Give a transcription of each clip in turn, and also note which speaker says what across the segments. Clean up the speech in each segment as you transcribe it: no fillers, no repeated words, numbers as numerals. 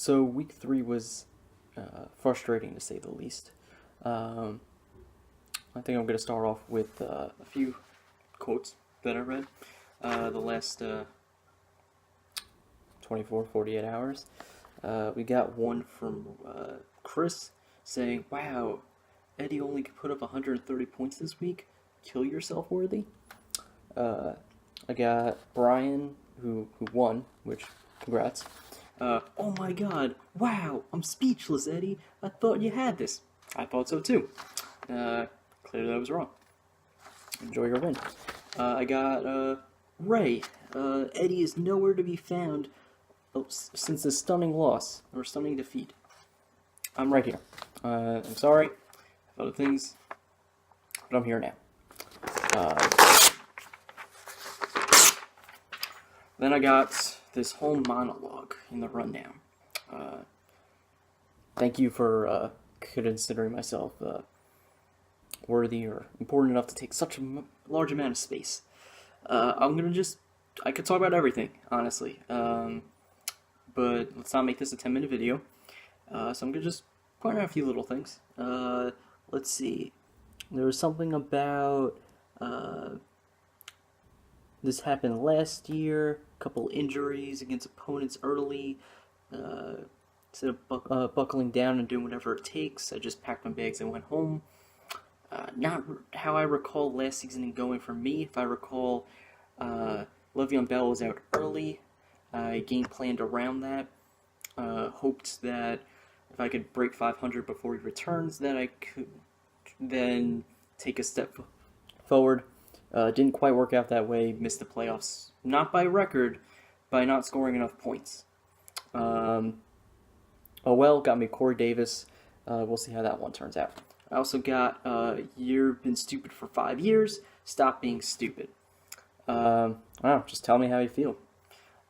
Speaker 1: So week 3 was frustrating to say the least. I think I'm going to start off with a few quotes that I read the last 24, 48 hours. We got one from Chris saying, "Wow, Eddie only put up 130 points this week. Kill yourself, Worthy." I got Brian, who won, which, congrats. "Oh my god, wow, I'm speechless, Eddie. I thought you had this." I thought so too. Clearly I was wrong. Enjoy your win. I got Ray. "Eddie is nowhere to be found since the stunning loss, or stunning defeat." I'm right here. I'm sorry. I have other things, but I'm here now. Then I got this whole monologue in the rundown. Thank you for considering myself worthy or important enough to take such a large amount of space. I could talk about everything, honestly. But let's not make this a 10-minute video. So I'm gonna just point out a few little things. Let's see. There was something about this happened last year. A couple injuries against opponents early. Instead of buckling down and doing whatever it takes, I just packed my bags and went home. Not how I recall last season going for me. If I recall, Le'Veon Bell was out early. I game planned around that. Hoped that if I could break 500 before he returns, that I could then take a step forward. Didn't quite work out that way. Missed the playoffs, not by record, by not scoring enough points. Oh well, got me Corey Davis. We'll see how that one turns out. I also got you've been stupid for 5 years. Stop being stupid. Wow, just tell me how you feel.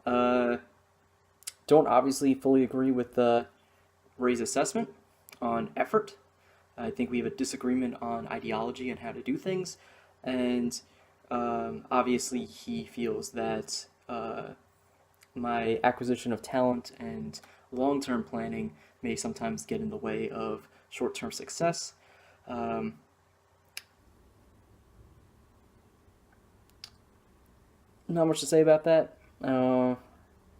Speaker 1: Don't obviously fully agree with Ray's assessment on effort. I think we have a disagreement on ideology and how to do things, and obviously he feels that my acquisition of talent and long-term planning may sometimes get in the way of short-term success. Not much to say about that.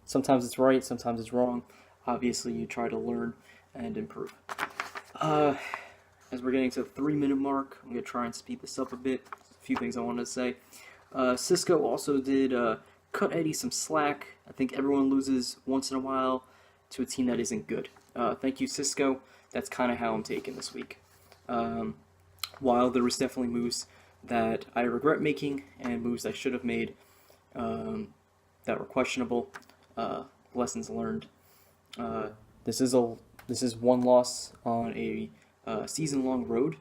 Speaker 1: Sometimes it's right, sometimes it's wrong. Obviously, you try to learn and improve. As we're getting to the 3-minute mark, I'm going to try and speed this up a bit. A few things I wanted to say. Cisco also did cut Eddie some slack. I think everyone loses once in a while to a team that isn't good. Thank you, Cisco. That's kind of how I'm taking this week. While there was definitely moves that I regret making and moves I should have made that were questionable, lessons learned. This is one loss on a season-long road,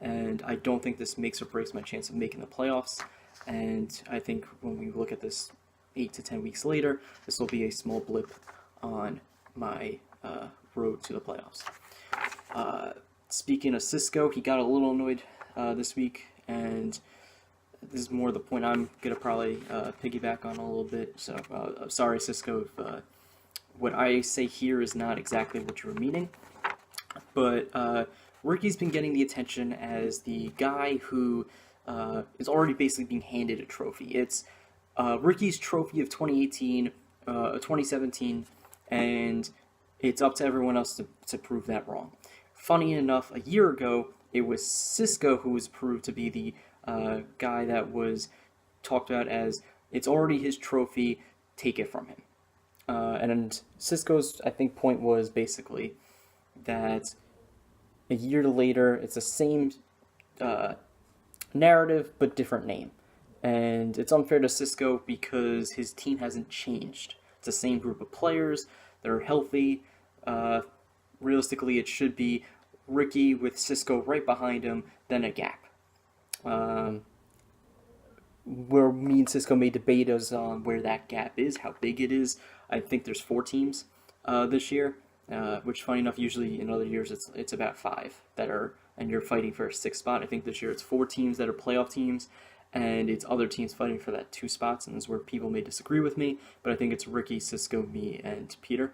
Speaker 1: and I don't think this makes or breaks my chance of making the playoffs. And I think when we look at this 8 to 10 weeks later, this will be a small blip on my road to the playoffs. Speaking of Cisco, he got a little annoyed this week, and this is more the point I'm going to probably piggyback on a little bit. So, sorry, Cisco, if what I say here is not exactly what you were meaning. But Ricky's been getting the attention as the guy who is already basically being handed a trophy. It's Ricky's trophy of 2018, 2017, and it's up to everyone else to prove that wrong. Funny enough, a year ago, it was Cisco who was proved to be the guy that was talked about as, it's already his trophy, take it from him. And Cisco's, I think, point was basically that a year later, it's the same narrative, but different name. And it's unfair to Cisco because his team hasn't changed. It's the same group of players, they're healthy. Realistically, it should be Ricky with Cisco right behind him, then a gap. Where me and Cisco may debate us on where that gap is, how big it is. I think there's 4 teams this year, which, funny enough, usually in other years it's about 5 that are, and you're fighting for a 6th spot. I think this year it's 4 teams that are playoff teams, and it's other teams fighting for that 2 spots, and this is where people may disagree with me, but I think it's Ricky, Cisco, me, and Peter.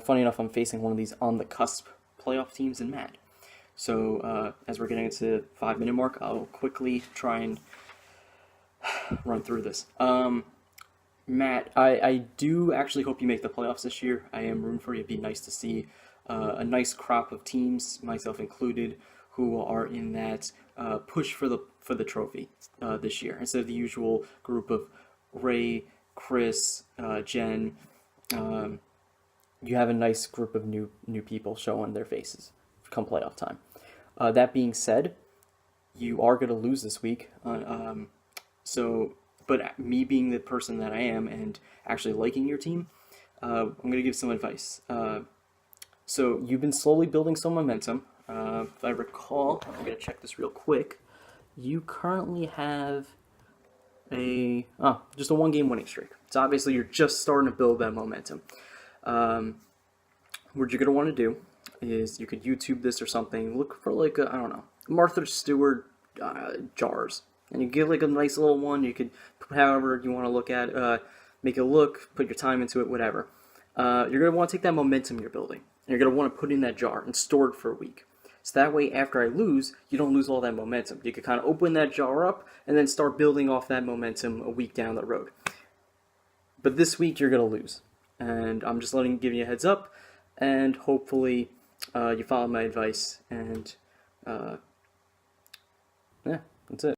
Speaker 1: Funny enough, I'm facing one of these on the cusp playoff teams in Mad. So as we're getting into the 5-minute mark, I'll quickly try and run through this. Matt, I do actually hope you make the playoffs this year. I am rooting for you. It'd be nice to see a nice crop of teams, myself included, who are in that push for the trophy this year, instead of the usual group of Ray, Chris, Jen. You have a nice group of new people showing their faces come playoff time. That being said, you are going to lose this week. But me being the person that I am and actually liking your team, I'm going to give some advice. So you've been slowly building some momentum. If I recall, I'm going to check this real quick. You currently have just a 1-game winning streak. So obviously you're just starting to build that momentum. What you're going to want to do is you could YouTube this or something. Look for like Martha Stewart jars. And you get like a nice little one. You could put however you want to look at, make it look, put your time into it, whatever. You're going to want to take that momentum you're building. And you're going to want to put it in that jar and store it for a week. So that way, after I lose, you don't lose all that momentum. You could kind of open that jar up and then start building off that momentum a week down the road. But this week, you're going to lose. And I'm just giving you a heads up. And hopefully, you follow my advice. And, yeah, that's it.